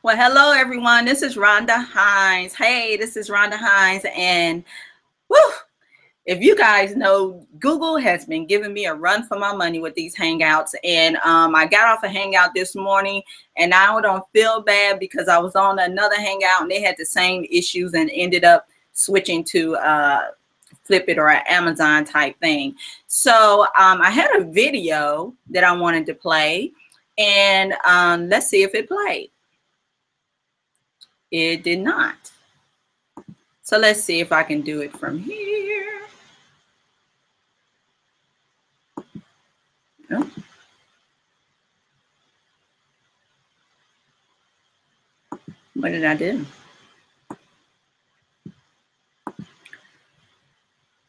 Well, hello everyone. This is Rhonda Hines. Hey, this is Rhonda Hines, and whew, if you guys know, Google has been giving me a run for my money with these Hangouts, and I got off a Hangout this morning, and I don't feel bad because I was on another Hangout and they had the same issues and ended up switching to Flip It or an Amazon type thing. So I had a video that I wanted to play, and let's see if it played. It did not. So let's see if I can do it from here. Oh. What did I do?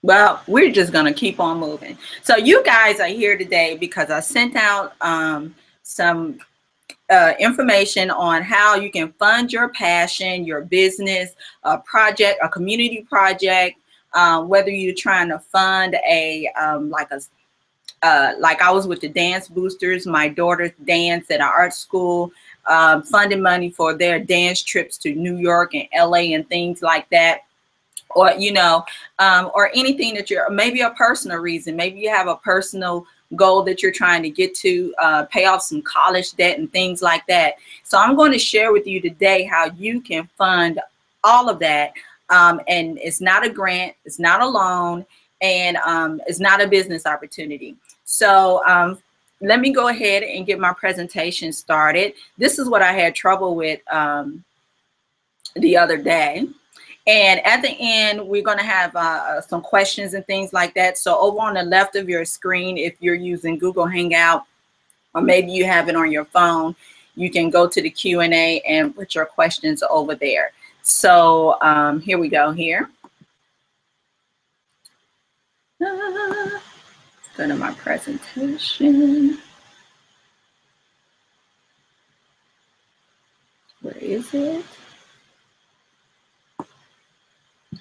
Well, we're just going to keep on moving. So you guys are here today because I sent out some information on how you can fund your passion, your business, a project, a community project, whether you're trying to fund a like I was with the Dance Boosters, my daughter's dance at an art school, funding money for their dance trips to New York and LA and things like that. Or, or anything that you're, maybe a personal reason, maybe you have a personal goal that you're trying to get to, pay off some college debt and things like that. So I'm going to share with you today how you can fund all of that. And it's not a grant, it's not a loan, and it's not a business opportunity. So let me go ahead and get my presentation started. This is what I had trouble with the other day. And at the end, we're going to have some questions and things like that. So over on the left of your screen, if you're using Google Hangout, or maybe you have it on your phone, you can go to the Q&A and put your questions over there. So here we go here. Go to my presentation. Where is it?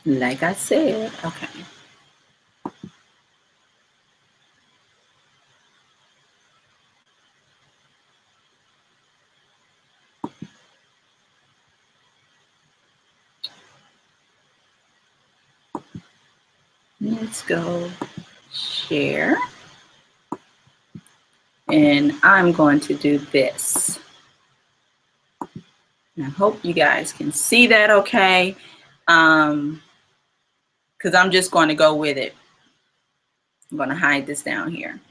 Like I said, okay. Let's go share. And I'm going to do this. I hope you guys can see that okay. Because I'm just going to go with it. I'm going to hide this down here.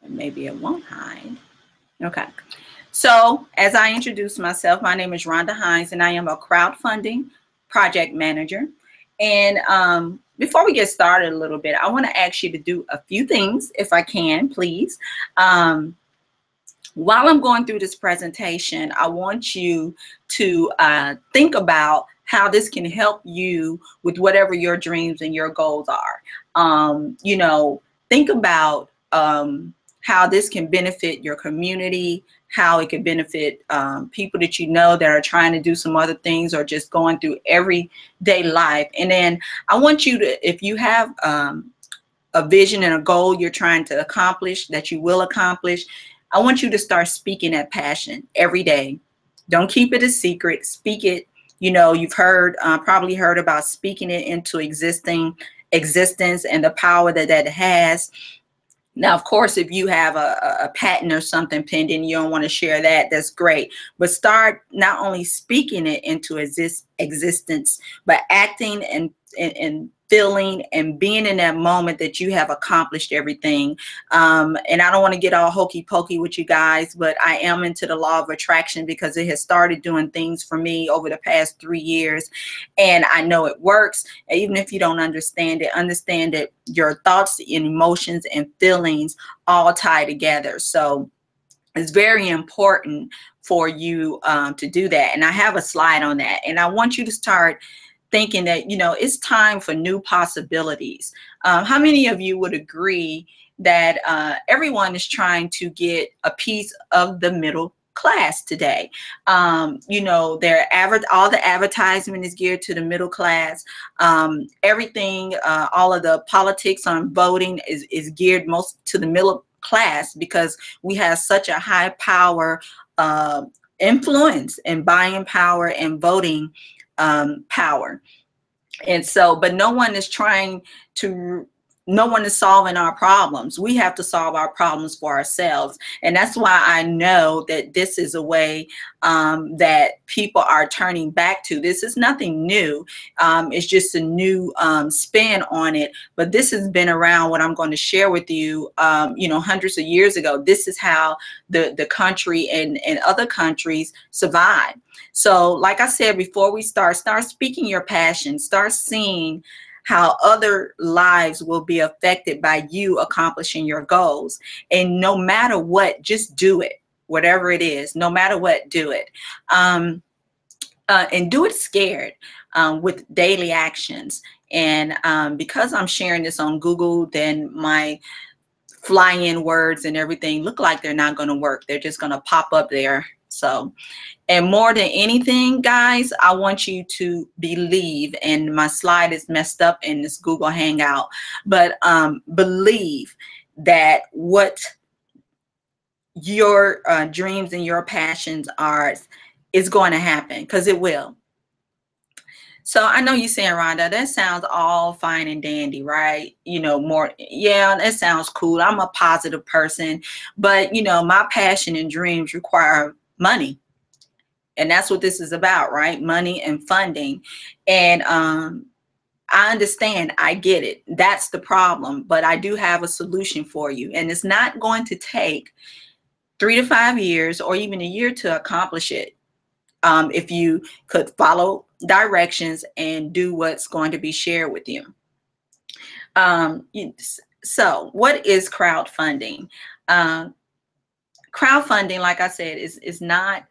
And maybe it won't hide. Okay. So as I introduce myself, my name is Rhonda Hines, and I am a crowdfunding project manager. And before we get started a little bit, I want to ask you to do a few things, if I can, please. While I'm going through this presentation, I want you to think about how this can help you with whatever your dreams and your goals are. Think about how this can benefit your community, how it can benefit people that you know that are trying to do some other things or just going through everyday life. And then I want you to, if you have a vision and a goal you're trying to accomplish, that you will accomplish, I want you to start speaking that passion every day. Don't keep it a secret. Speak it. You've probably heard about speaking it into existence and the power that that has. Now, of course, if you have a patent or something pending, you don't want to share that, that's great. But start not only speaking it into existence, but acting and feeling and being in that moment that you have accomplished everything. And I don't want to get all hokey pokey with you guys, but I am into the law of attraction because it has started doing things for me over the past 3 years. And I know it works. Even if you don't understand it, understand that your thoughts and emotions and feelings all tie together. So it's very important for you to do that. And I have a slide on that. And I want you to start thinking that, it's time for new possibilities. How many of you would agree that everyone is trying to get a piece of the middle class today? All the advertisement is geared to the middle class. Everything, all of the politics on voting is geared most to the middle class, because we have such a high power influence and buying power and voting power. And so, but no one is trying to, no one is solving our problems. We have to solve our problems for ourselves. And that's why I know that this is a way that people are turning back to. This is nothing new. It's just a new spin on it. But this has been around, what I'm going to share with you, you know, hundreds of years ago. This is how the country and other countries survive. So like I said, before we start speaking your passion, start seeing how other lives will be affected by you accomplishing your goals. And no matter what, just do it. Whatever it is, no matter what, do it. And do it scared, with daily actions. And because I'm sharing this on Google, then my fly-in words and everything look like they're not going to work. They're just going to pop up there. So, and more than anything, guys, I want you to believe, and my slide is messed up in this Google Hangout, but believe that what your dreams and your passions are is going to happen, because it will. So I know you're saying, Rhonda, that sounds all fine and dandy, right? You know, more, yeah, that sounds cool. I'm a positive person, but you know, my passion and dreams require money. And that's what this is about, right? Money and funding. And I understand, I get it. That's the problem, but I do have a solution for you. And it's not going to take 3 to 5 years or even a year to accomplish it. If you could follow directions and do what's going to be shared with you. So what is crowdfunding? Crowdfunding, like I said, is not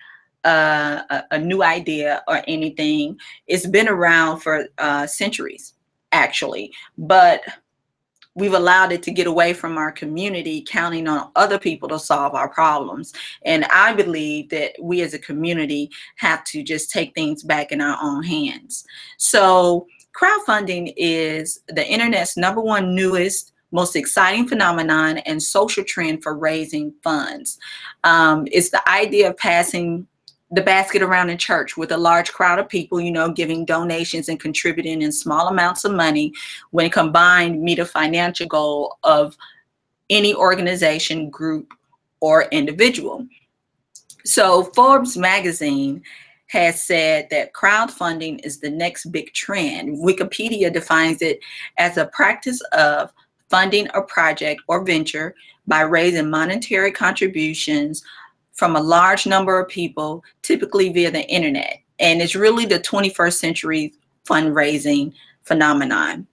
a new idea or anything. It's been around for centuries, actually, but we've allowed it to get away from our community, counting on other people to solve our problems. And I believe that we as a community have to just take things back in our own hands. So crowdfunding is the internet's #1 newest, most exciting phenomenon and social trend for raising funds. It's the idea of passing the basket around in church with a large crowd of people, you know, giving donations and contributing in small amounts of money, when combined meet a financial goal of any organization, group, or individual. So Forbes magazine has said that crowdfunding is the next big trend. Wikipedia defines it as a practice of funding a project or venture by raising monetary contributions from a large number of people, typically via the internet. And it's really the 21st century fundraising phenomenon.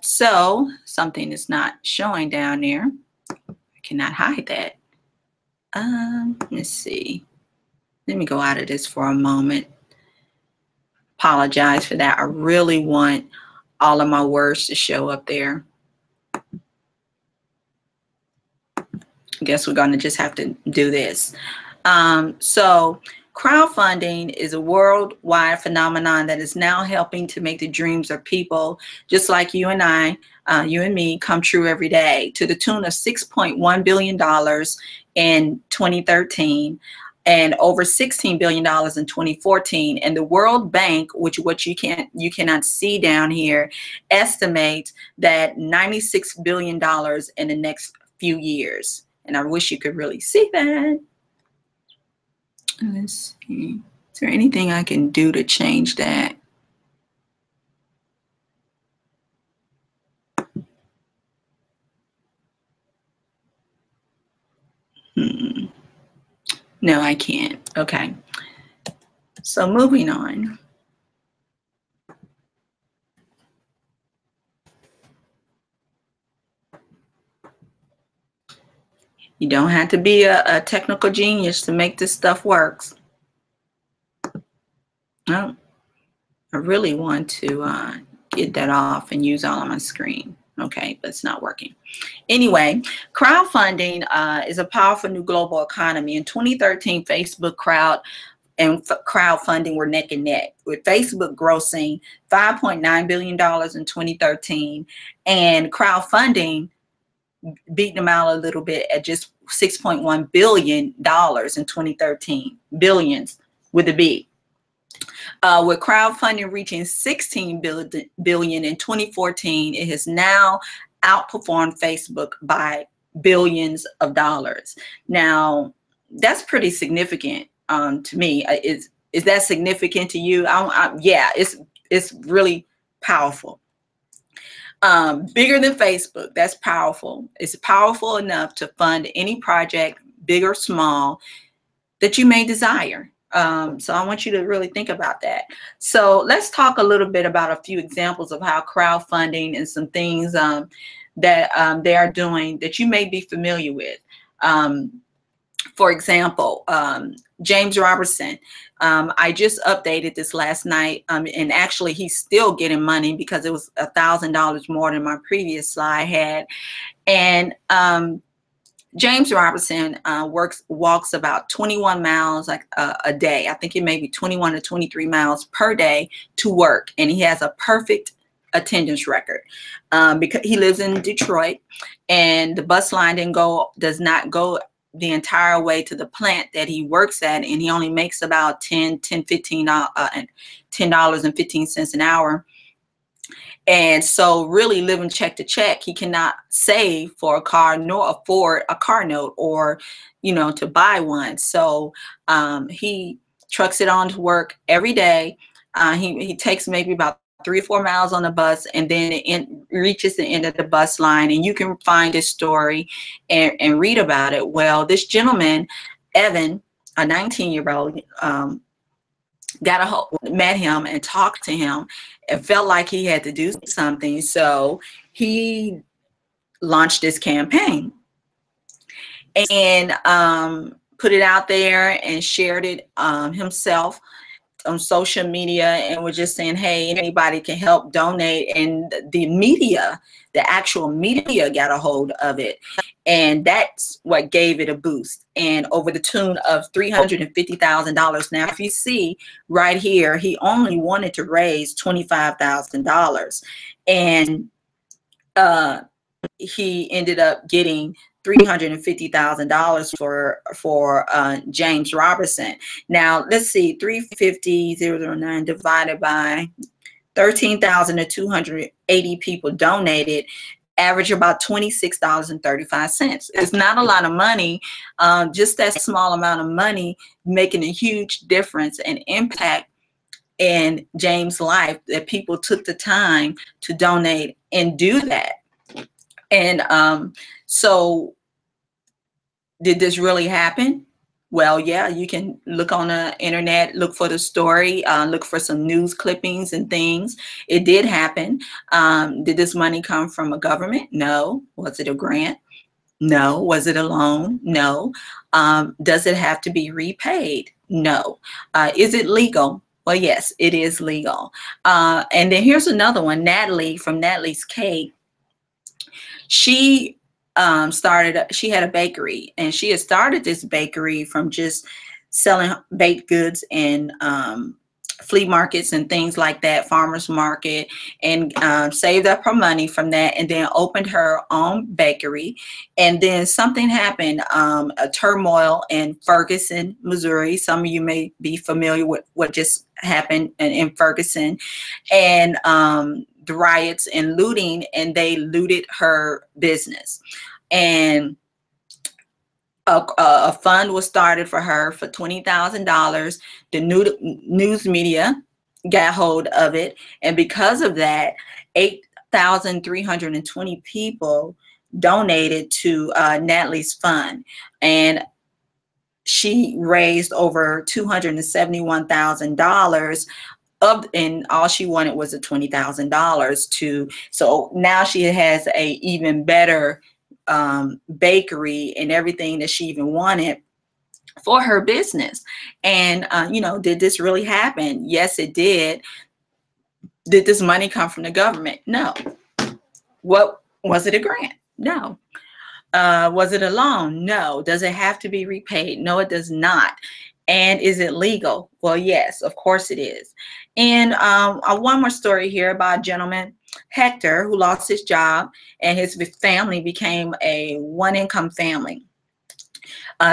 So something is not showing down there. I cannot hide that. Let's see. Let me go out of this for a moment. Apologize for that. I really want all of my words to show up there. I guess we're going to just have to do this. So crowdfunding is a worldwide phenomenon that is now helping to make the dreams of people just like you and I, you and me, come true every day, to the tune of $6.1 billion in 2013 and over $16 billion in 2014. And the World Bank, which you cannot see down here, estimates that $96 billion in the next few years. And I wish you could really see that. Let's see. Is there anything I can do to change that? No, I can't. Okay. So moving on. You don't have to be a technical genius to make this stuff work. Oh, I really want to get that off and use all on my screen. Okay, but it's not working. Anyway, crowdfunding is a powerful new global economy. In 2013, Facebook crowdfunding were neck and neck, with Facebook grossing $5.9 billion in 2013 and crowdfunding beating them out a little bit at just $6.1 billion in 2013. Billions with a B. With crowdfunding reaching $16 billion in 2014, it has now outperformed Facebook by billions of dollars. Now, that's pretty significant to me. Is that significant to you? Yeah, it's really powerful. Bigger than Facebook. That's powerful. It's powerful enough to fund any project, big or small, that you may desire. So I want you to really think about that. So let's talk a little bit about a few examples of how crowdfunding and some things that they are doing that you may be familiar with. For example, James Robertson. I just updated this last night, and actually he's still getting money because it was $1,000 more than my previous slide had. And James Robertson walks about 21 miles a day. I think it may be 21 to 23 miles per day to work, and he has a perfect attendance record because he lives in Detroit, and the bus line does not go the entire way to the plant that he works at, and he only makes about $10.15 an hour. And so really living check to check, he cannot save for a car nor afford a car note or, to buy one. So he trucks it on to work every day. He takes maybe about 3 or 4 miles on the bus, and then it reaches the end of the bus line, and you can find his story and read about it. Well, this gentleman, Evan, a 19-year-old, met him and talked to him and felt like he had to do something. So he launched this campaign and put it out there and shared it himself on social media, and was just saying, hey, anybody can help donate. And the media, the actual media, got a hold of it, and that's what gave it a boost, and over the tune of $350,000. Now, if you see right here, he only wanted to raise $25,000, and he ended up getting $350,000 for James Robertson. Now let's see, 350,009 divided by 13,280 people donated, average about $26.35. It's not a lot of money. Just that small amount of money making a huge difference and impact in James' life, that people took the time to donate and do that. And so did this really happen? Well, yeah, you can look on the internet, look for the story, look for some news clippings and things. It did happen. Did this money come from a government? No. Was it a grant? No. Was it a loan? No. Does it have to be repaid? No. Is it legal? Well, yes, it is legal. And then here's another one, Natalie from Natalie's Cake. She she had a bakery, and she had started this bakery from just selling baked goods in flea markets and things like that, farmers market, and saved up her money from that, and then opened her own bakery. And then something happened, a turmoil in Ferguson, Missouri. Some of you may be familiar with what just happened in Ferguson, and the riots and looting, and they looted her business. And a fund was started for her for $20,000. The news media got hold of it, and because of that, 8,320 people donated to Natalie's fund, and she raised over $271,000. And all she wanted was a $20,000 so now she has a even better bakery and everything that she even wanted for her business. And did this really happen? Yes, it did. Did this money come from the government? No. What was it, a grant? No. Was it a loan? No. Does it have to be repaid? No, it does not. And is it legal? Well, yes, of course it is. And one more story here about a gentleman. Hector, who lost his job, and his family became a one-income family.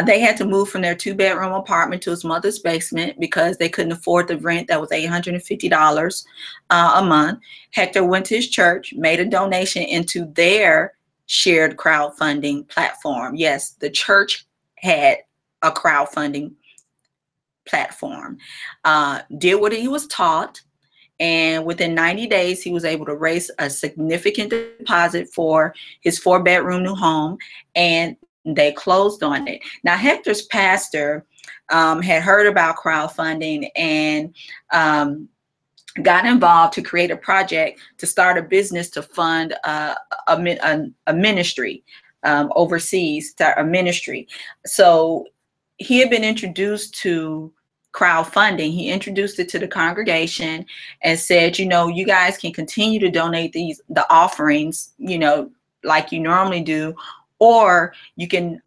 They had to move from their 2-bedroom apartment to his mother's basement because they couldn't afford the rent. That was $850 a month. Hector went to his church, made a donation into their shared crowdfunding platform. Yes, the church had a crowdfunding platform. Did what he was taught, and within 90 days, he was able to raise a significant deposit for his 4-bedroom new home, and they closed on it. Now, Hector's pastor had heard about crowdfunding and got involved to create a project to start a business to fund a ministry overseas, start a ministry. So he had been introduced to crowdfunding. He introduced it to the congregation and said, you know, you guys can continue to donate the offerings, you know, like you normally do, or you can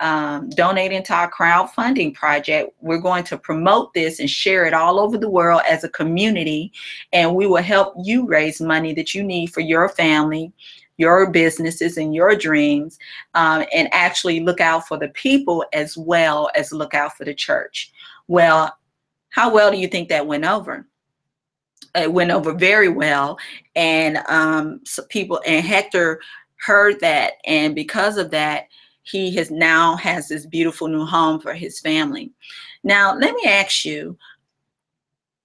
donate into our crowdfunding project. We're going to promote this and share it all over the world as a community, and we will help you raise money that you need for your family, your businesses, and your dreams, and actually look out for the people as well as look out for the church. Well, how well do you think that went over? It went over very well, and so Hector heard that, and because of that, he now has this beautiful new home for his family. Now, let me ask you,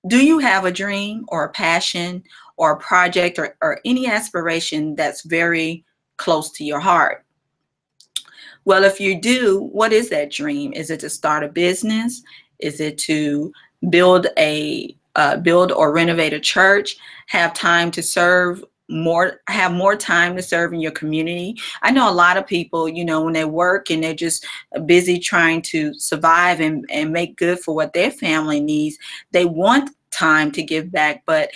do you have a dream or a passion or a project or any aspiration that's very close to your heart? Well, if you do, what is that dream? Is it to start a business? Is it to build or renovate a church? Have time to serve more, have more time to serve in your community? I know a lot of people, you know, when they work and they're just busy trying to survive and make good for what their family needs, they want time to give back, but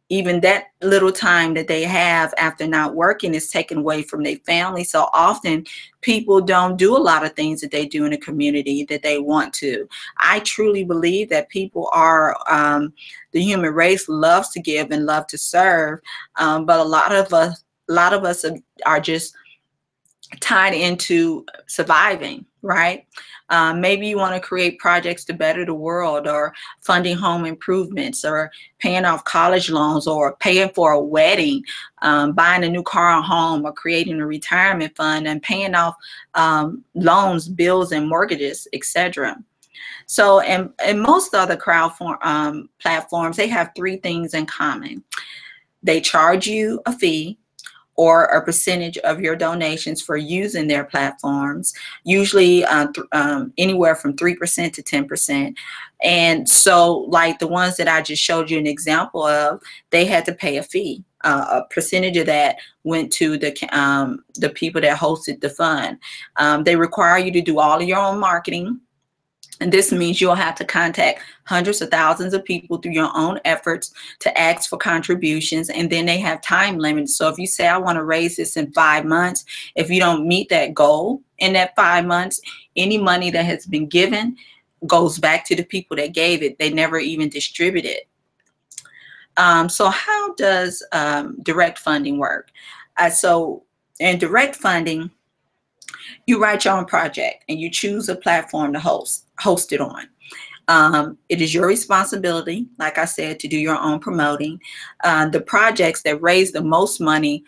even that little time that they have after not working is taken away from their family. So often people don't do a lot of things that they do in a community that they want to. I truly believe that people are, the human race loves to give and love to serve, but a lot of us are just tied into surviving, right? Maybe you want to create projects to better the world, or funding home improvements, or paying off college loans, or paying for a wedding, buying a new car or home, or creating a retirement fund and paying off loans, bills, and mortgages, etc. So, and most other platforms, they have 3 things in common. They charge you a fee or a percentage of your donations for using their platforms, usually anywhere from 3% to 10%. And so, like the ones that I just showed you an example of, they had to pay a fee. A percentage of that went to the people that hosted the fund. They require you to do all of your own marketing. And this means you'll have to contact hundreds of thousands of people through your own efforts to ask for contributions. And then they have time limits. So if you say, I want to raise this in 5 months, if you don't meet that goal in that 5 months, any money that has been given goes back to the people that gave it. They never even distribute it. So how does direct funding work? So in direct funding, you write your own project and you choose a platform to host it on. It is your responsibility, like I said, to do your own promoting. The projects that raise the most money,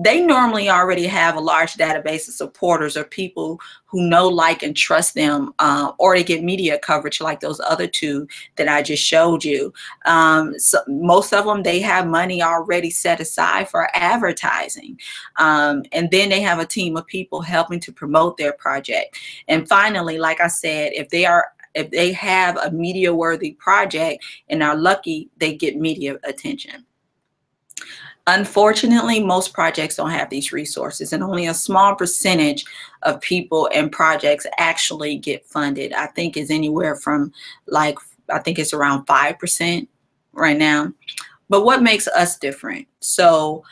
they normally already have a large database of supporters or people who know, like, and trust them, or they get media coverage like those other 2 that I just showed you. So most of them, they have money already set aside for advertising. And then they have a team of people helping to promote their project. And finally, like I said, if they have a media-worthy project and are lucky, they get media attention. Unfortunately, most projects don't have these resources, and only a small percentage of people and projects actually get funded. I think is anywhere from, like, I think it's around 5% right now. But what makes us different? So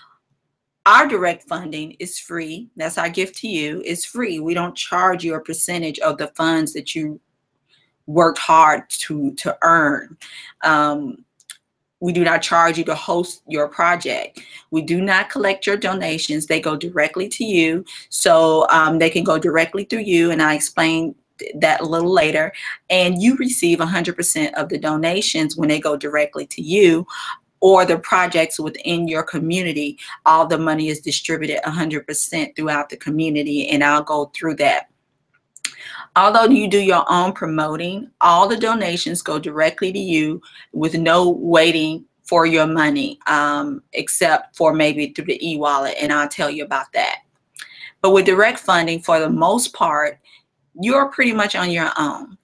our direct funding is free. That's our gift to you. It's free. We don't charge you a percentage of the funds that you worked hard to earn. we do not charge you to host your project. We do not collect your donations. They go directly to you. So they can go directly through you, and I explain that a little later. And you receive 100% of the donations when they go directly to you, or the projects within your community. All the money is distributed 100% throughout the community, and I'll go through that. Although you do your own promoting, all the donations go directly to you with no waiting for your money, except for maybe through the e-wallet, and I'll tell you about that. But with direct funding, for the most part, you're pretty much on your own.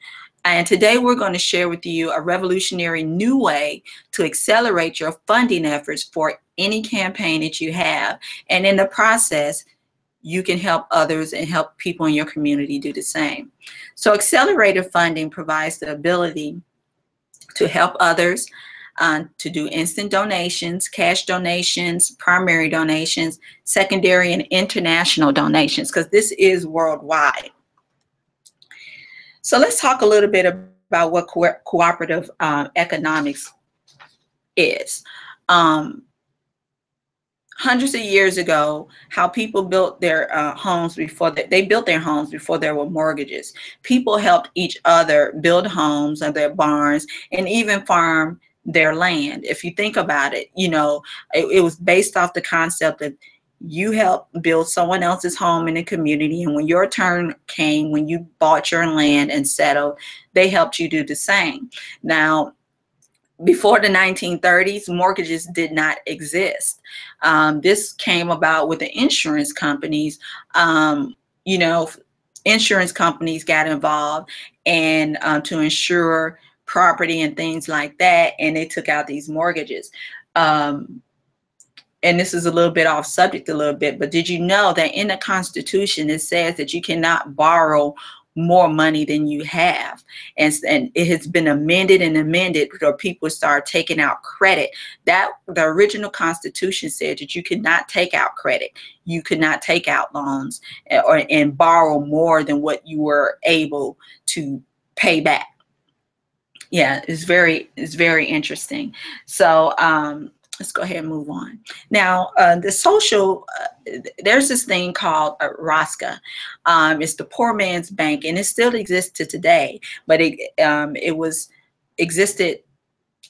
And today we're going to share with you a revolutionary new way to accelerate your funding efforts for any campaign that you have. And in the process, you can help others and help people in your community do the same. So accelerated funding provides the ability to help others to do instant donations, cash donations, primary donations, secondary and international donations, because this is worldwide. So let's talk a little bit about what cooperative economics is. Hundreds of years ago, how people built their homes before they built their homes before there were mortgages. People helped each other build homes and their barns, and even farm their land. If you think about it, you know, it was based off the concept that you helped build someone else's home in the community, and when your turn came, when you bought your land and settled, they helped you do the same. Now, before the 1930s, mortgages did not exist. This came about with the insurance companies. You know, insurance companies got involved and to insure property and things like that, and they took out these mortgages. And this is a little bit off subject a little bit, but did you know that in the Constitution it says that you cannot borrow more money than you have, and it has been amended and amended so people start taking out credit. That the original Constitution said that you could not take out credit, you could not take out loans and borrow more than what you were able to pay back. Yeah, it's very interesting. So let's go ahead and move on. Now, the social, there's this thing called ROSCA. It's the poor man's bank, and it still exists to today, but it was existed,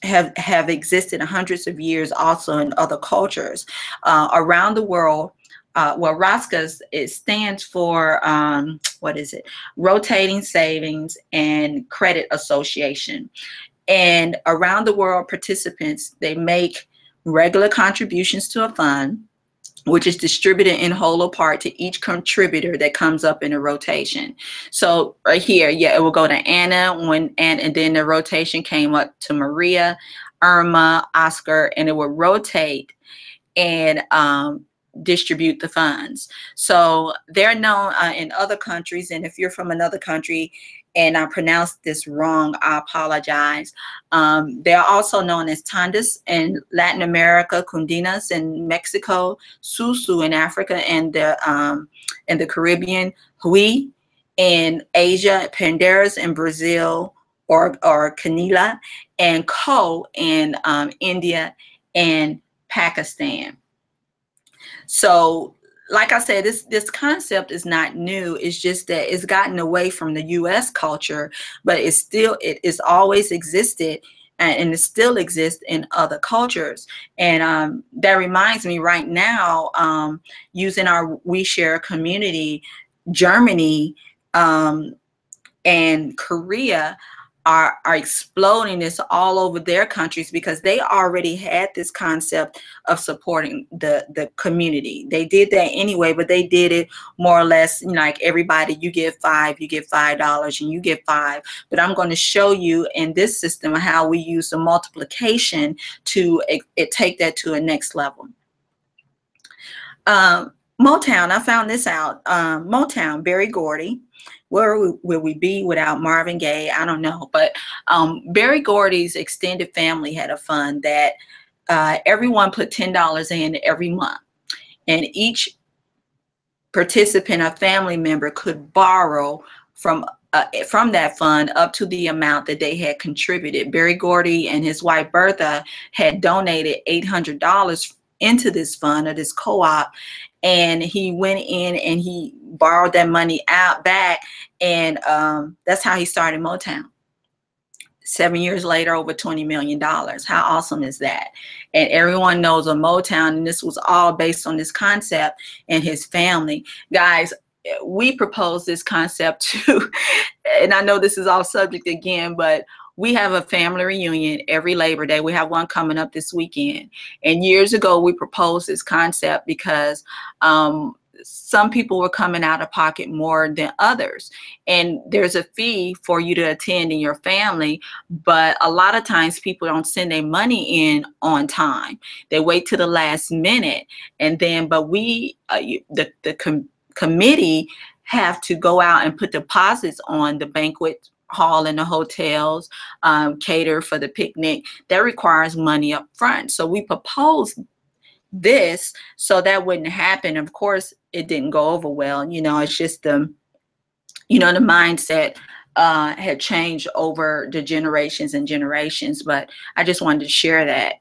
have existed hundreds of years also in other cultures around the world. Well, ROSCA, it stands for, what is it? Rotating Savings and Credit Association. And around the world, participants, they make regular contributions to a fund, which is distributed in whole or part to each contributor that comes up in a rotation. So right here, yeah, it will go to Anna, and then the rotation came up to Maria, Irma, Oscar, and it will rotate and distribute the funds. So they're known in other countries, and if you're from another country and I pronounced this wrong, I apologize. They're also known as tandas in Latin America, cundinas in Mexico, susu in Africa and the Caribbean, hui in Asia, panderas in Brazil or canela, and ko in India and Pakistan. So, like I said, this concept is not new. It's just that it's gotten away from the U.S. culture, but it is always existed, and it still exists in other cultures. And that reminds me, right now, using our WeShare community, Germany and Korea are exploding this all over their countries because they already had this concept of supporting the community. They did that anyway, but they did it more or less like everybody, you give $5, you get $5, and you get $5. But I'm going to show you in this system how we use the multiplication to take that to a next level. Motown, I found this out. Motown, Berry Gordy. Where will we be without Marvin Gaye? I don't know. But Berry Gordy's extended family had a fund that everyone put $10 in every month. And each participant or family member could borrow from from that fund up to the amount that they had contributed. Barry Gordy and his wife Bertha had donated $800 into this fund or this co-op, and he went in and he borrowed that money out back, and that's how he started Motown. 7 years later, over $20 million. How awesome is that? And everyone knows of Motown, and this was all based on this concept and his family. Guys, we proposed this concept too, and I know this is off subject again, but we have a family reunion every Labor Day. We have one coming up this weekend. And years ago, we proposed this concept because some people were coming out of pocket more than others. And there's a fee for you to attend in your family, but a lot of times people don't send their money in on time. They wait to the last minute. And then, but we, the committee have to go out and put deposits on the banquet hall in the hotels, cater for the picnic. That requires money up front. So we proposed this so that wouldn't happen. Of course, it didn't go over well. You know, it's just the, you know, the mindset had changed over the generations and generations. But I just wanted to share that.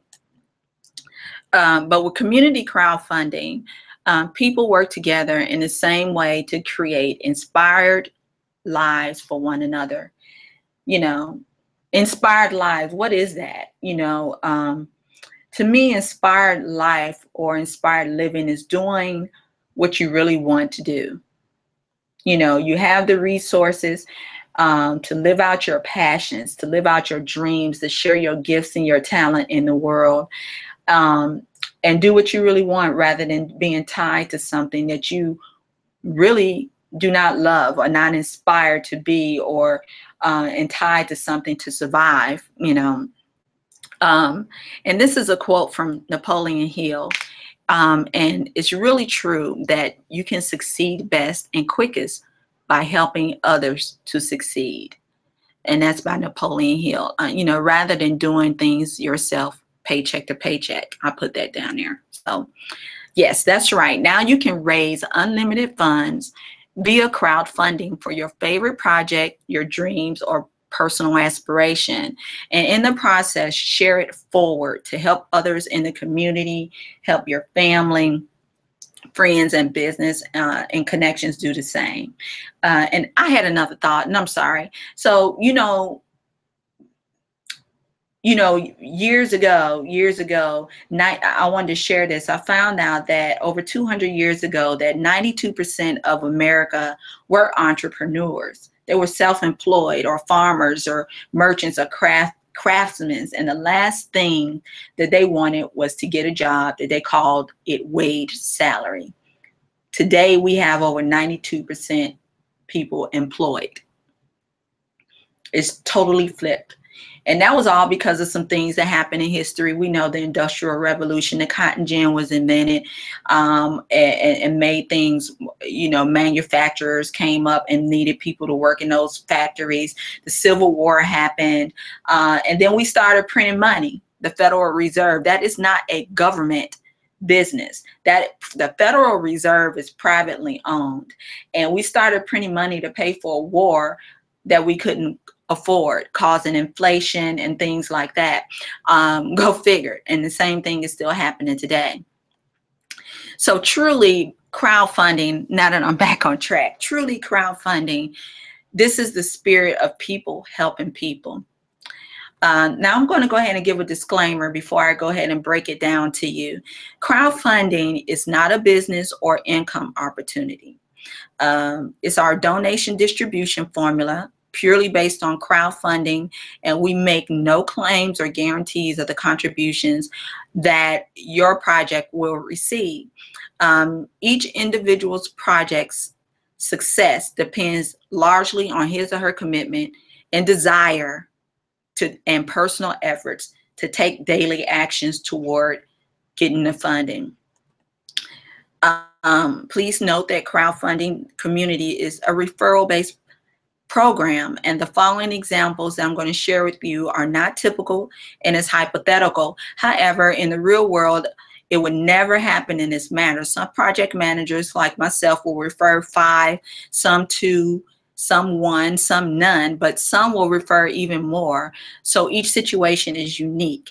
But with community crowdfunding, people work together in the same way to create inspired lives for one another. You know, inspired lives, what is that? You know, to me, inspired life or inspired living is doing what you really want to do. You know, you have the resources to live out your passions, to live out your dreams, to share your gifts and your talent in the world, and do what you really want rather than being tied to something that you really do not love or not inspired to be, or and tied to something to survive, you know. And this is a quote from Napoleon Hill. And it's really true that you can succeed best and quickest by helping others to succeed. And that's by Napoleon Hill. You know, rather than doing things yourself, paycheck to paycheck. I put that down there. So yes, that's right. Now you can raise unlimited funds via crowdfunding for your favorite project, your dreams, or personal aspiration. And in the process, share it forward to help others in the community, help your family, friends, and business and connections do the same. And I had another thought, and I'm sorry. So, you know, years ago, I wanted to share this. I found out that over 200 years ago, that 92% of America were entrepreneurs. They were self-employed or farmers or merchants or craftsmen. And the last thing that they wanted was to get a job that they called it wage salary. Today, we have over 92% people employed. It's totally flipped. And that was all because of some things that happened in history. We know the Industrial Revolution, the cotton gin was invented and made things, you know, manufacturers came up and needed people to work in those factories. The Civil War happened. And then we started printing money, the Federal Reserve. That is not a government business. That the Federal Reserve is privately owned. And we started printing money to pay for a war that we couldn't afford, causing inflation and things like that. Go figure. And the same thing is still happening today. So truly crowdfunding, now that I'm back on track, truly crowdfunding, this is the spirit of people helping people. Now I'm going to go ahead and give a disclaimer before I go ahead and break it down to you. Crowdfunding is not a business or income opportunity. It's our donation distribution formula, purely based on crowdfunding, and we make no claims or guarantees of the contributions that your project will receive. Each individual's project's success depends largely on his or her commitment and desire and personal efforts to take daily actions toward getting the funding. Please note that crowdfunding community is a referral-based program, and the following examples that I'm going to share with you are not typical and is hypothetical. However, in the real world, it would never happen in this manner. Some project managers like myself will refer 5, some 2, some one, some none, but some will refer even more. So each situation is unique.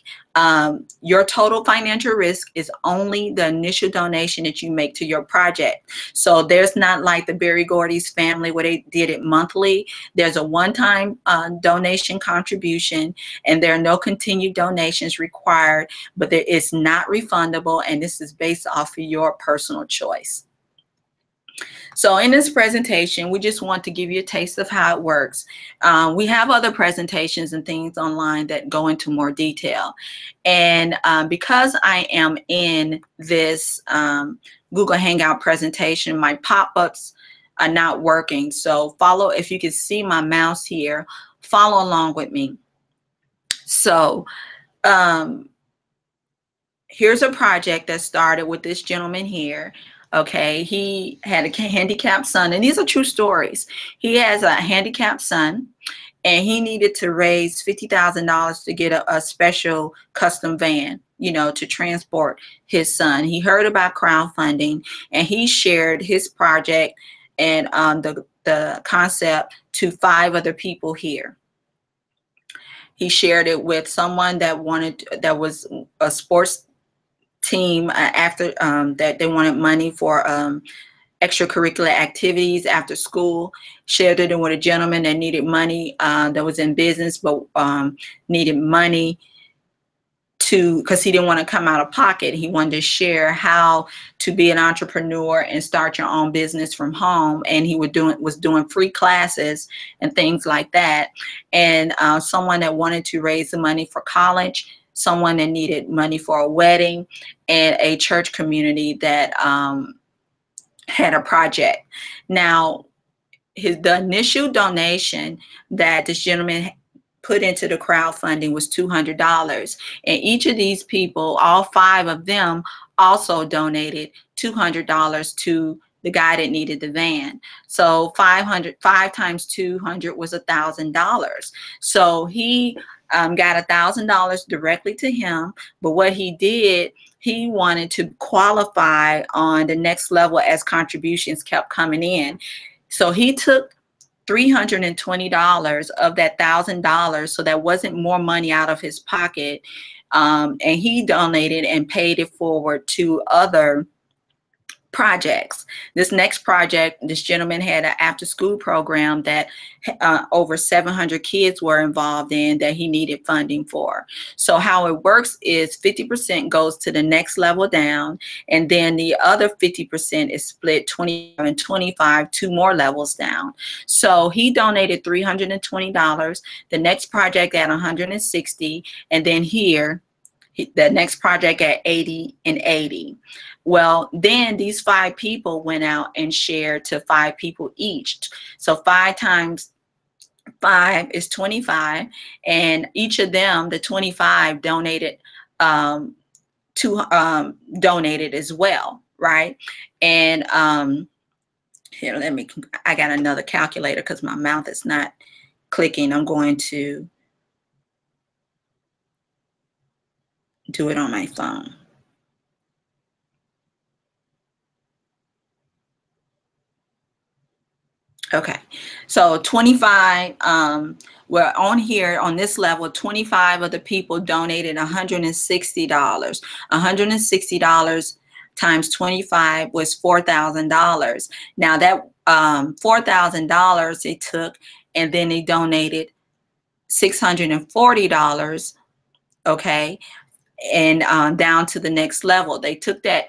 Your total financial risk is only the initial donation that you make to your project. So there's not like the Berry Gordy's family where they did it monthly. There's a one-time donation contribution, and there are no continued donations required, but it's not refundable, and this is based off of your personal choice. So in this presentation, we just want to give you a taste of how it works. We have other presentations and things online that go into more detail. And because I am in this Google Hangout presentation, my pop-ups are not working. So if you can see my mouse here, follow along with me. So here's a project that started with this gentleman here. Okay, he had a handicapped son, and these are true stories. He has a handicapped son, and he needed to raise $50,000 to get a special custom van, you know, to transport his son. He heard about crowdfunding, and he shared his project and the concept to 5 other people here. He shared it with someone that was a sports team after that they wanted money for extracurricular activities after school. Shared it with a gentleman that needed money, that was in business but needed money because he didn't want to come out of pocket. He wanted to share how to be an entrepreneur and start your own business from home, and he was doing free classes and things like that. And someone that wanted to raise the money for college, someone that needed money for a wedding, and a church community that had a project. Now, the initial donation that this gentleman put into the crowdfunding was $200. And each of these people, all 5 of them, also donated $200 to the guy that needed the van. So 5 times 200 was $1,000. So he got $1,000 directly to him. But what he did, he wanted to qualify on the next level as contributions kept coming in. So he took $320 of that $1,000, so that wasn't more money out of his pocket, and he donated and paid it forward to other projects. This next project, this gentleman had an after-school program that over 700 kids were involved in that he needed funding for. So how it works is 50% goes to the next level down, and then the other 50% is split 25 and 25, 2 more levels down. So he donated $320, the next project at $160, and then here the next project at $80 and $80. Well, then these 5 people went out and shared to 5 people each. So 5 times 5 is 25, and each of them, the 25, donated donated as well, right? And here, I got another calculator because my mouth is not clicking. I'm going to do it on my phone. Okay, so 25, we're on here on this level, 25 of the people donated $160. $160 times 25 was $4,000. Now that $4,000 they took, and then they donated $640, okay, and down to the next level. They took that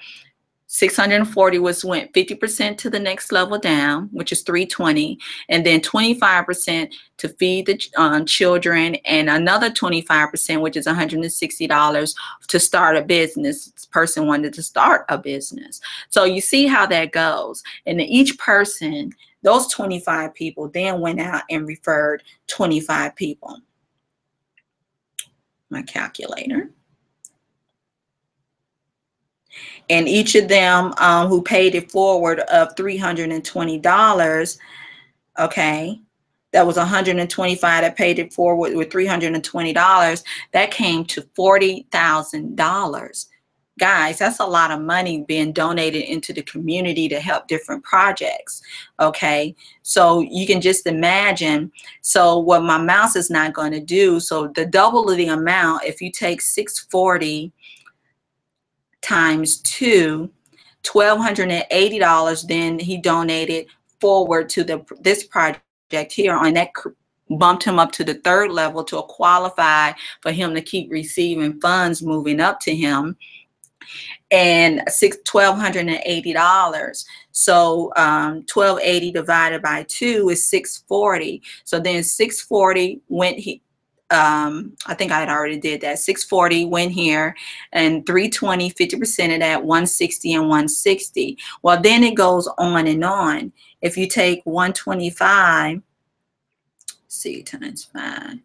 640 went 50% to the next level down, which is $320, and then 25% to feed the children, and another 25%, which is $160, to start a business. This person wanted to start a business. So you see how that goes. And then each person, those 25 people, then went out and referred 25 people. My calculator. And each of them who paid it forward of $320, okay, that was 125 that paid it forward with $320, that came to $40,000. Guys, that's a lot of money being donated into the community to help different projects. Okay, so you can just imagine. So what my mouse is not going to do, so the double of the amount, if you take 640 times 2, $1,280, then he donated forward to this project here on that, bumped him up to the third level to qualify for him to keep receiving funds moving up to him, and $1,280. So 1,280 divided by 2 is 640. So then 640 went I think I had already did that. 640 went here, and 320, 50% of that, 160 and 160. Well, then it goes on and on. If you take 125, see, times 5,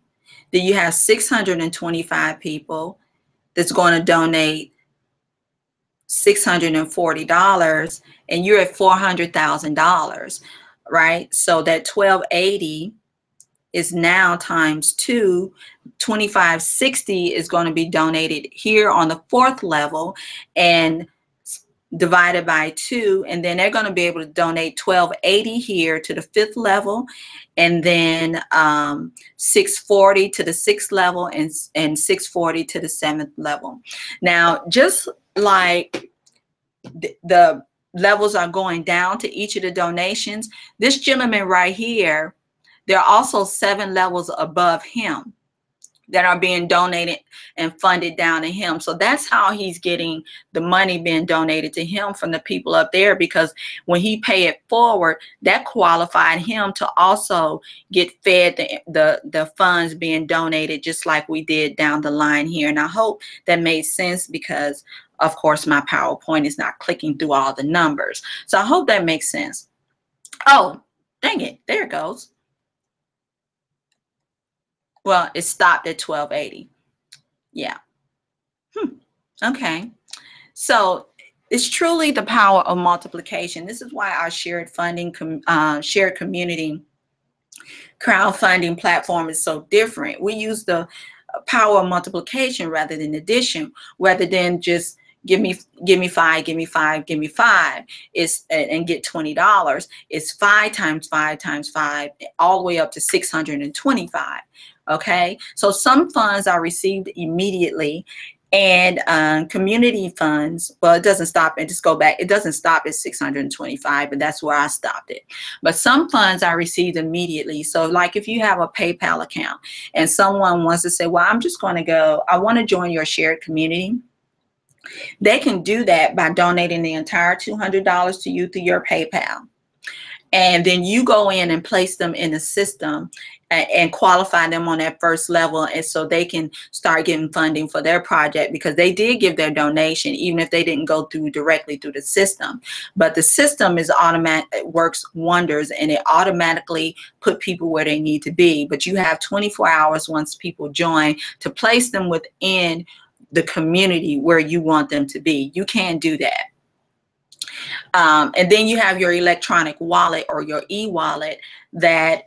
then you have 625 people that's going to donate $640, and you're at $400,000, right? So that 1,280 is now times 2. 2,560 is going to be donated here on the fourth level, and divided by 2, and then they're going to be able to donate 1,280 here to the fifth level, and then 640 to the sixth level, and 640 to the seventh level. Now, just like the levels are going down to each of the donations, this gentleman right here, there are also 7 levels above him that are being donated and funded down to him. So that's how he's getting the money being donated to him from the people up there, because when he pay it forward, that qualified him to also get fed the funds being donated, just like we did down the line here. And I hope that made sense, because of course my PowerPoint is not clicking through all the numbers. So I hope that makes sense. Oh, dang it, there it goes. Well, it stopped at 1,280. Yeah. Okay. So it's truly the power of multiplication. This is why our shared funding, shared community crowdfunding platform is so different. We use the power of multiplication rather than addition, rather than just give me 5, give me 5, give me 5, and get $20. It's 5 times 5 times 5, all the way up to 625. Okay, so some funds are received immediately, and community funds, well, it doesn't stop, and just go back, it doesn't stop at 625, but that's where I stopped it. But some funds are received immediately. So like if you have a PayPal account and someone wants to say, well, I'm just going to go, I want to join your shared community, they can do that by donating the entire $200 to you through your PayPal. And then you go in and place them in the system and qualify them on that first level, and so they can start getting funding for their project, because they did give their donation even if they didn't go through directly through the system. But the system is automatic, it works wonders, and it automatically put people where they need to be. But you have 24 hours once people join to place them within the community where you want them to be. You can do that. And then you have your electronic wallet or your e-wallet that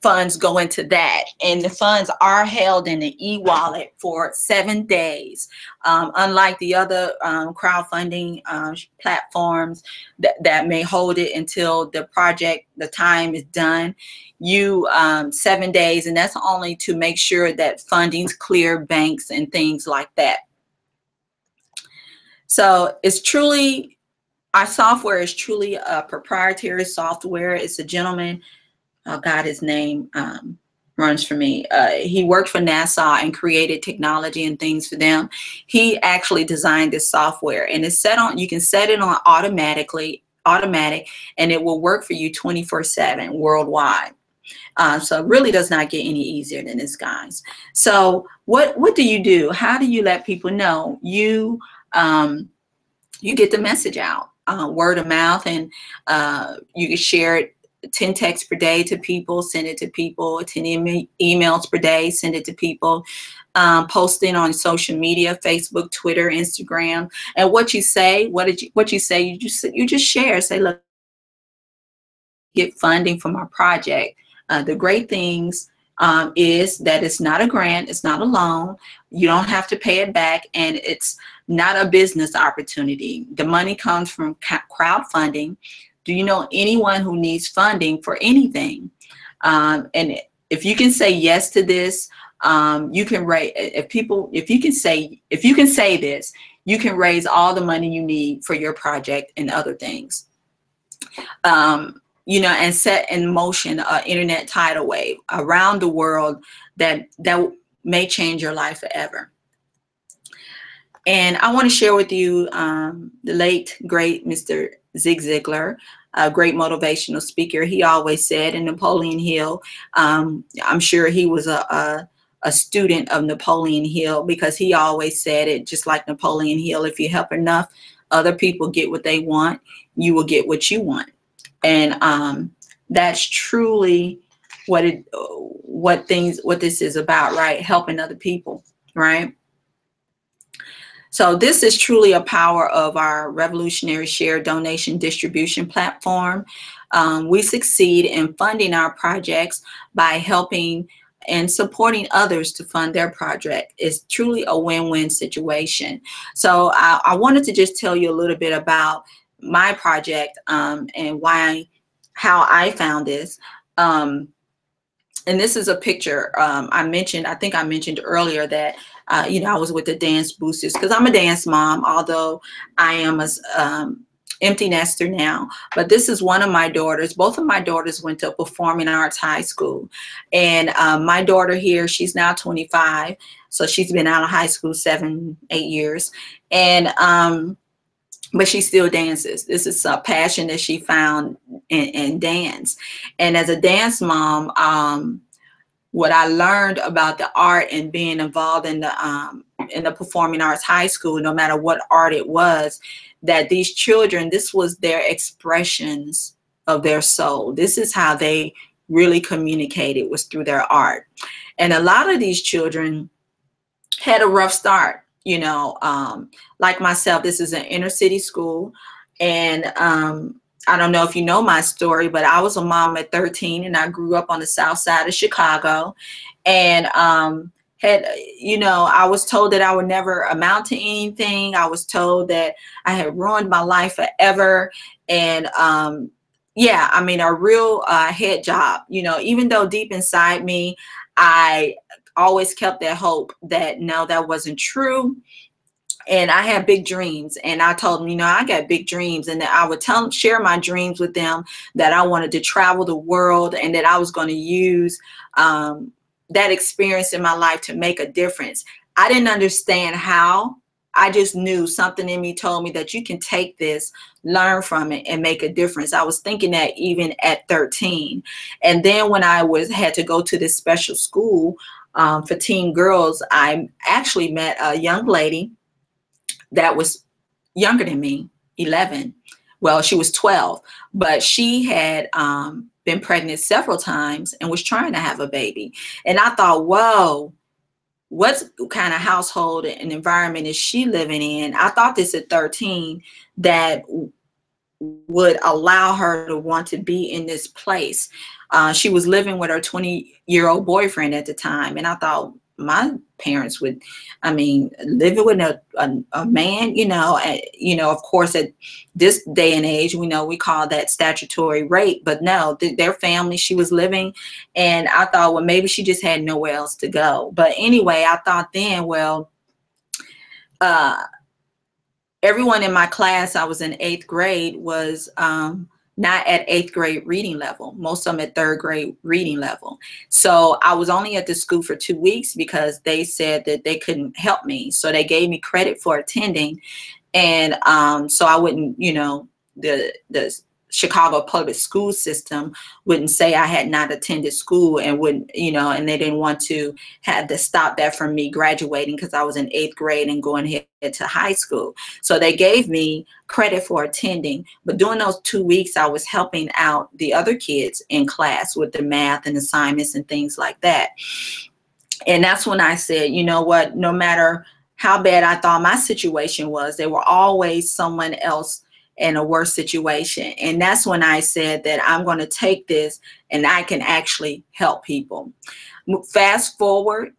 funds go into that, and the funds are held in the e-wallet for 7 days. Unlike the other crowdfunding platforms that may hold it until the project, the time is done, you 7 days, and that's only to make sure that funding's clear, banks and things like that. So it's truly, our software is truly a proprietary software. It's a gentleman, oh God, his name runs for me. He worked for NASA and created technology and things for them. He actually designed this software, and it's set on, you can set it on automatic, and it will work for you 24/7 worldwide. So it really does not get any easier than this, guys. So what do you do? How do you let people know? You get the message out, word of mouth, and you can share it 10 texts per day to people, send it to people, 10 emails per day, send it to people, posting on social media, Facebook, Twitter, Instagram. And what you say, what you say, you just share, say, look, get funding from our project. The great things is that it's not a grant, it's not a loan, you don't have to pay it back, and it's not a business opportunity. The money comes from crowdfunding. Do you know anyone who needs funding for anything? And if you can say yes to this, you can raise, if you can say this, you can raise all the money you need for your project and other things. You know, and set in motion an internet tidal wave around the world that may change your life forever. And I want to share with you the late, great Mr. Zig Ziglar, a great motivational speaker. He always said, and Napoleon Hill, I'm sure he was a student of Napoleon Hill, because he always said it just like Napoleon Hill: if you help enough other people get what they want, you will get what you want. And that's truly what this is about, right? Helping other people, right? So this is truly a power of our revolutionary share donation distribution platform. We succeed in funding our projects by helping and supporting others to fund their project. It's truly a win-win situation. So I wanted to just tell you a little bit about my project and how I found this. And this is a picture. I think I mentioned earlier that you know, I was with the Dance Boosters, because I'm a dance mom, although I am a empty nester now. But this is one of my daughters. Both of my daughters went to Performing Arts High School. And my daughter here, she's now 25. So she's been out of high school 7-8 years. And but she still dances. This is a passion that she found in dance. And as a dance mom, what I learned about the art and being involved in the Performing Arts High School, no matter what art it was, that these children, this was their expressions of their soul. This is how they really communicated, was through their art. And a lot of these children had a rough start, you know, like myself. This is an inner city school. And I don't know if you know my story, but I was a mom at 13, and I grew up on the south side of Chicago. And you know, I was told that I would never amount to anything. I was told that I had ruined my life forever. And yeah, I mean, a real head job, you know, even though deep inside me, I always kept that hope that no, that wasn't true. And I had big dreams, and I told them, you know, I got big dreams, and that I would share my dreams with them, that I wanted to travel the world, and that I was going to use that experience in my life to make a difference. I didn't understand how. I just knew something in me told me that you can take this, learn from it, and make a difference. I was thinking that even at 13. And then when I had to go to this special school for teen girls, I actually met a young lady that was younger than me, 11. Well, she was 12, but she had been pregnant several times and was trying to have a baby. And I thought, whoa, what kind of household and environment is she living in? I thought this at 13, that would allow her to want to be in this place. She was living with her 20-year-old boyfriend at the time. And I thought, my parents would, I mean, living with a man, you know, of course, at this day and age, we know we call that statutory rape, but no, their family, she was living. And I thought, well, maybe she just had nowhere else to go. But anyway, I thought then, well, everyone in my class, I was in 8th grade, was not at 8th grade reading level. Most of them at 3rd grade reading level. So I was only at the school for 2 weeks because they said that they couldn't help me. So they gave me credit for attending. And so I wouldn't, you know, the Chicago public school system wouldn't say I had not attended school, and wouldn't, you know, and they didn't want to have to stop that from me graduating because I was in 8th grade and going ahead to high school. So they gave me credit for attending. But during those 2 weeks, I was helping out the other kids in class with the math and assignments and things like that. And that's when I said, you know what, no matter how bad I thought my situation was, there were always someone else in a worse situation. And that's when I said that I'm going to take this and I can actually help people. Fast forward,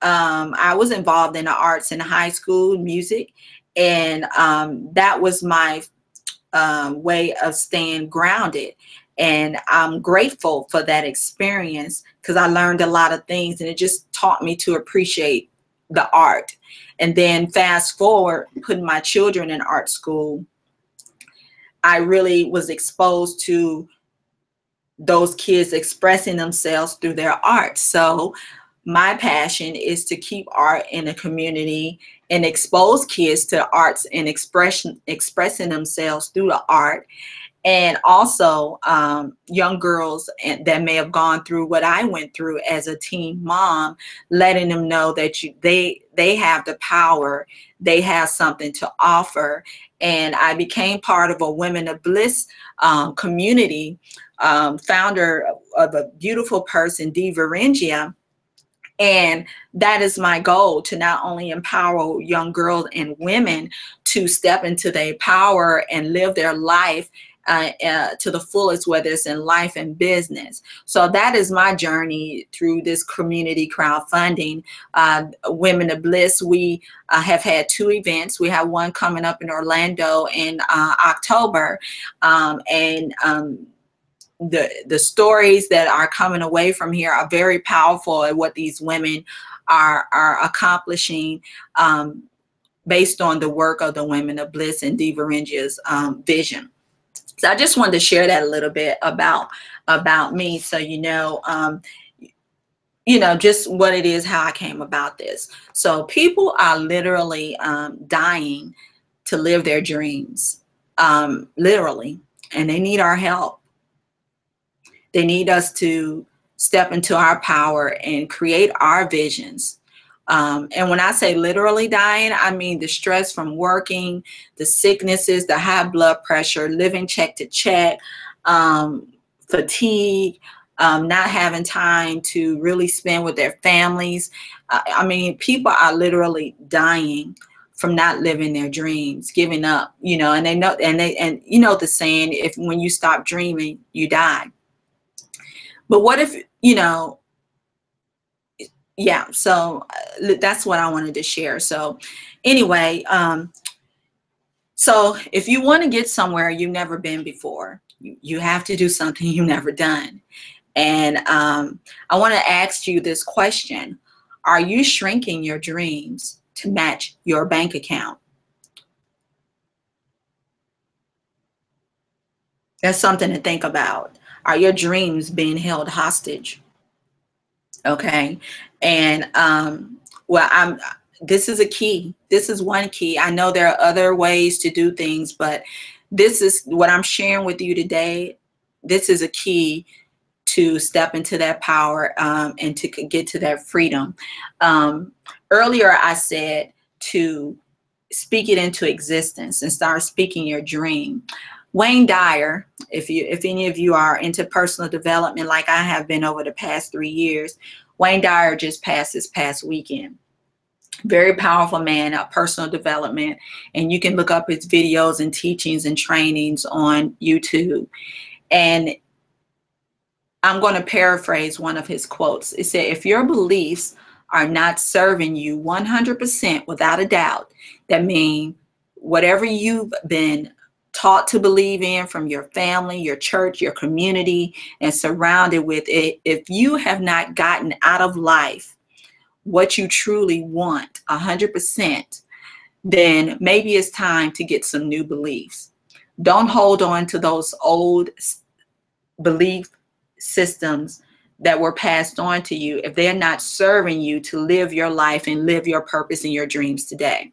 I was involved in the arts in high school, music, And that was my way of staying grounded. And I'm grateful for that experience because I learned a lot of things, and it just taught me to appreciate the art. And then fast forward, putting my children in art school, I really was exposed to those kids expressing themselves through their art. So my passion is to keep art in the community and expose kids to arts and expressing themselves through the art. And also young girls that may have gone through what I went through as a teen mom, letting them know that they have the power, they have something to offer. And I became part of a Women of Bliss community, founder of a beautiful person, Dee Varengia. And that is my goal, to not only empower young girls and women to step into their power and live their life to the fullest, whether it's in life and business. So that is my journey through this community crowdfunding. Women of Bliss, we have had 2 events. We have one coming up in Orlando in October. The stories that are coming away from here are very powerful at what these women are accomplishing based on the work of the Women of Bliss and Dee Varengia's vision. So I just wanted to share that a little bit about me, so you know, just what it is, how I came about this. So people are literally dying to live their dreams, literally, and they need our help. They need us to step into our power and create our visions. And when I say literally dying, I mean the stress from working, the sicknesses, the high blood pressure, living check to check, fatigue, not having time to really spend with their families. I mean, people are literally dying from not living their dreams, giving up, and they know, and you know the saying, if when you stop dreaming, you die. But what if, yeah, so that's what I wanted to share. So anyway, so if you want to get somewhere you've never been before, you have to do something you've never done. And I want to ask you this question. Are you shrinking your dreams to match your bank account? That's something to think about. Are your dreams being held hostage? Okay. And well, this is a key. This is one key. I know there are other ways to do things, but this is what I'm sharing with you today. This is a key to step into that power and to get to that freedom. Earlier, I said to speak it into existence and start speaking your dream. Wayne Dyer, if any of you are into personal development like I have been over the past 3 years, Wayne Dyer just passed this past weekend. Very powerful man of personal development, and you can look up his videos and teachings and trainings on YouTube. And I'm going to paraphrase one of his quotes. It said, if your beliefs are not serving you 100% without a doubt, that means whatever you've been taught to believe in from your family, your church, your community, and surrounded with it, if you have not gotten out of life what you truly want 100%, then maybe it's time to get some new beliefs. Don't hold on to those old belief systems that were passed on to you if they're not serving you to live your life and live your purpose and your dreams today.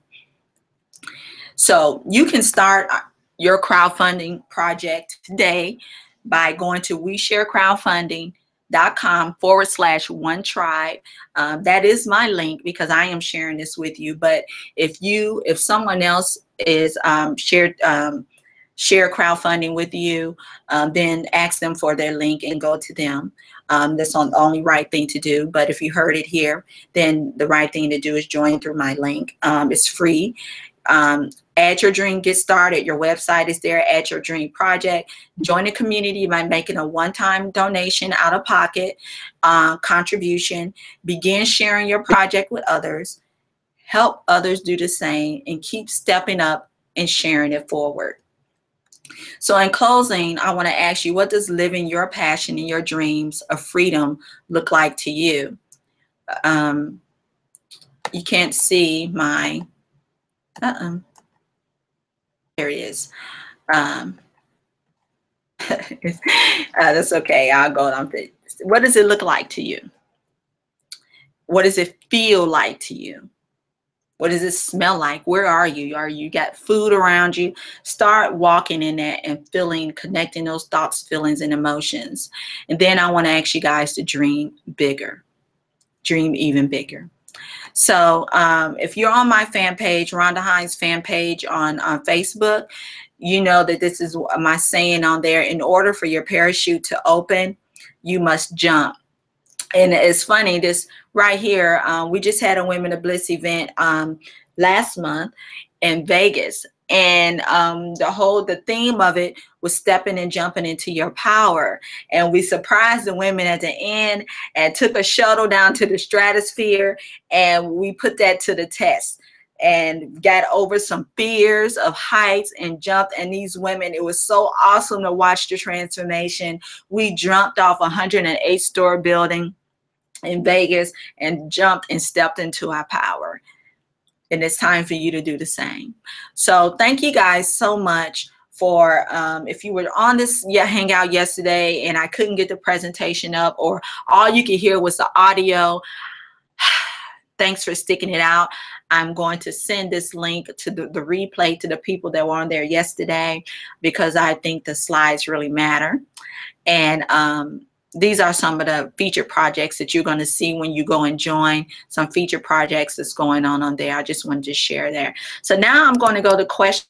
So you can start your crowdfunding project today by going to WeShareCrowdFunding.com/OneTribe. That is my link because I am sharing this with you. But if someone else is share crowdfunding with you, then ask them for their link and go to them. That's the only right thing to do. But if you heard it here, then the right thing to do is join through my link. It's free. Add Your Dream, get started. Your website is there, Add Your Dream Project. Join the community by making a one-time donation out of pocket contribution. Begin sharing your project with others. help others do the same, and keep stepping up and sharing it forward. So in closing, I want to ask you, what does living your passion and your dreams of freedom look like to you? You can't see my, there it is. That's okay. I'll go on. What does it look like to you? What does it feel like to you? What does it smell like? Where are you? Are you got food around you? Start walking in that and feeling, connecting those thoughts, feelings, and emotions. And then I want to ask you guys to dream bigger, dream even bigger. So if you're on my fan page, Rhonda Hines fan page on Facebook, you know that this is my saying on there: in order for your parachute to open, you must jump. And it's funny, this right here, we just had a Women of Bliss event last month in Vegas. And the theme of it was stepping and jumping into your power. And we surprised the women at the end and took a shuttle down to the stratosphere, and we put that to the test and got over some fears of heights and jumped. And these women, it was so awesome to watch the transformation. We jumped off a 108-story building in Vegas and jumped and stepped into our power. And it's time for you to do the same. So thank you guys so much for, if you were on this hangout yesterday and I couldn't get the presentation up, or all you could hear was the audio, thanks for sticking it out. I'm going to send this link to the replay to the people that were on there yesterday, because I think the slides really matter. And these are some of the featured projects that you're going to see when you go and join. Some featured projects that's going on there. I just wanted to share there. So now I'm going to go to questions.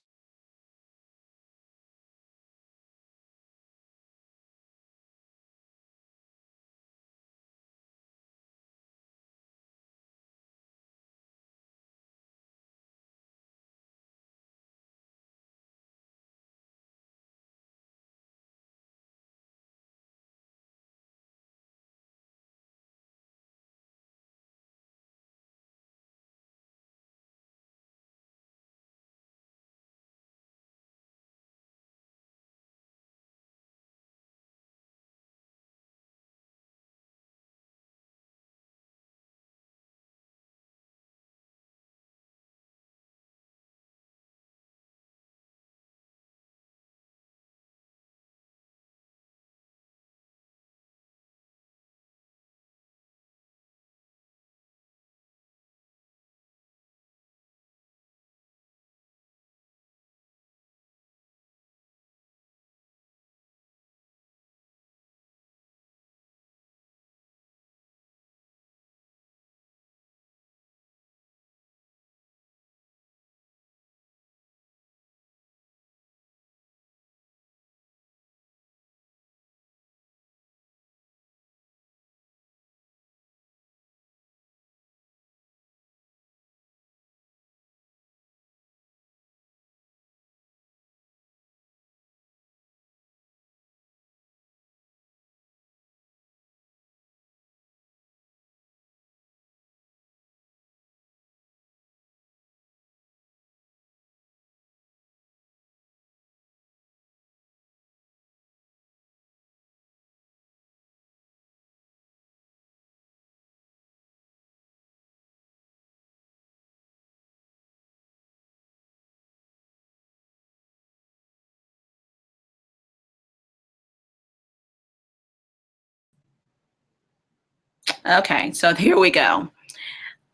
Okay, so here we go.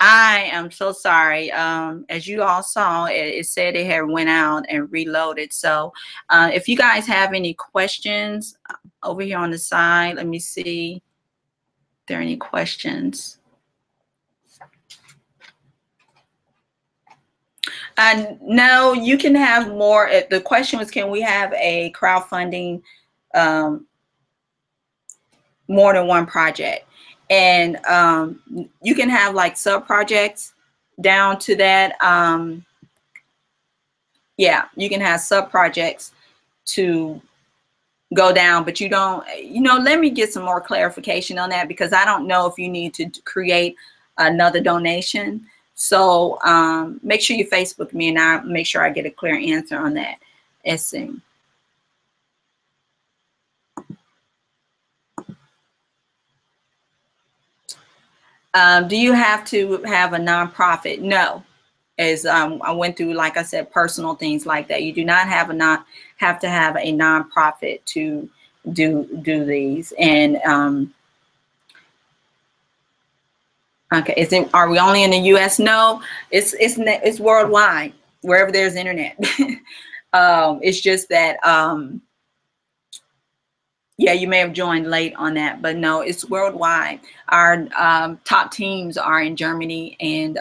I am so sorry. As you all saw, it said it had went out and reloaded. So if you guys have any questions over here on the side, let me see if there are any questions. No, you can have more. The question was, can we have a crowdfunding more than one project? And you can have like sub projects down to that. Yeah, you can have sub projects to go down, but you don't, let me get some more clarification on that, because I don't know if you need to create another donation. So make sure you Facebook me, and I'll make sure I get a clear answer on that. Essing. Do you have to have a nonprofit? No. As I went through, like I said, personal things like that. You do not have to have a nonprofit to do these. And okay, are we only in the U.S.? No, it's worldwide. Wherever there's internet. It's just that yeah, you may have joined late on that, but no, it's worldwide. Our top teams are in Germany and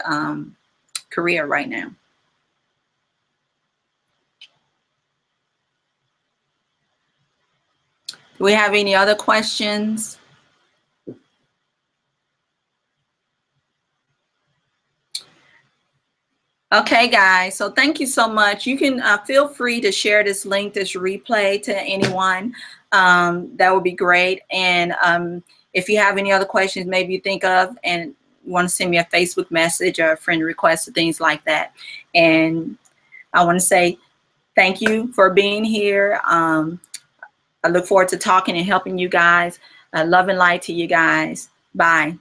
Korea right now. Do we have any other questions? Okay, guys, so thank you so much. You can feel free to share this link, this replay to anyone. That would be great. And if you have any other questions maybe you think of and you want to send me a Facebook message or a friend request or things like that. And I want to say thank you for being here. I look forward to talking and helping you guys. Love and light to you guys. Bye.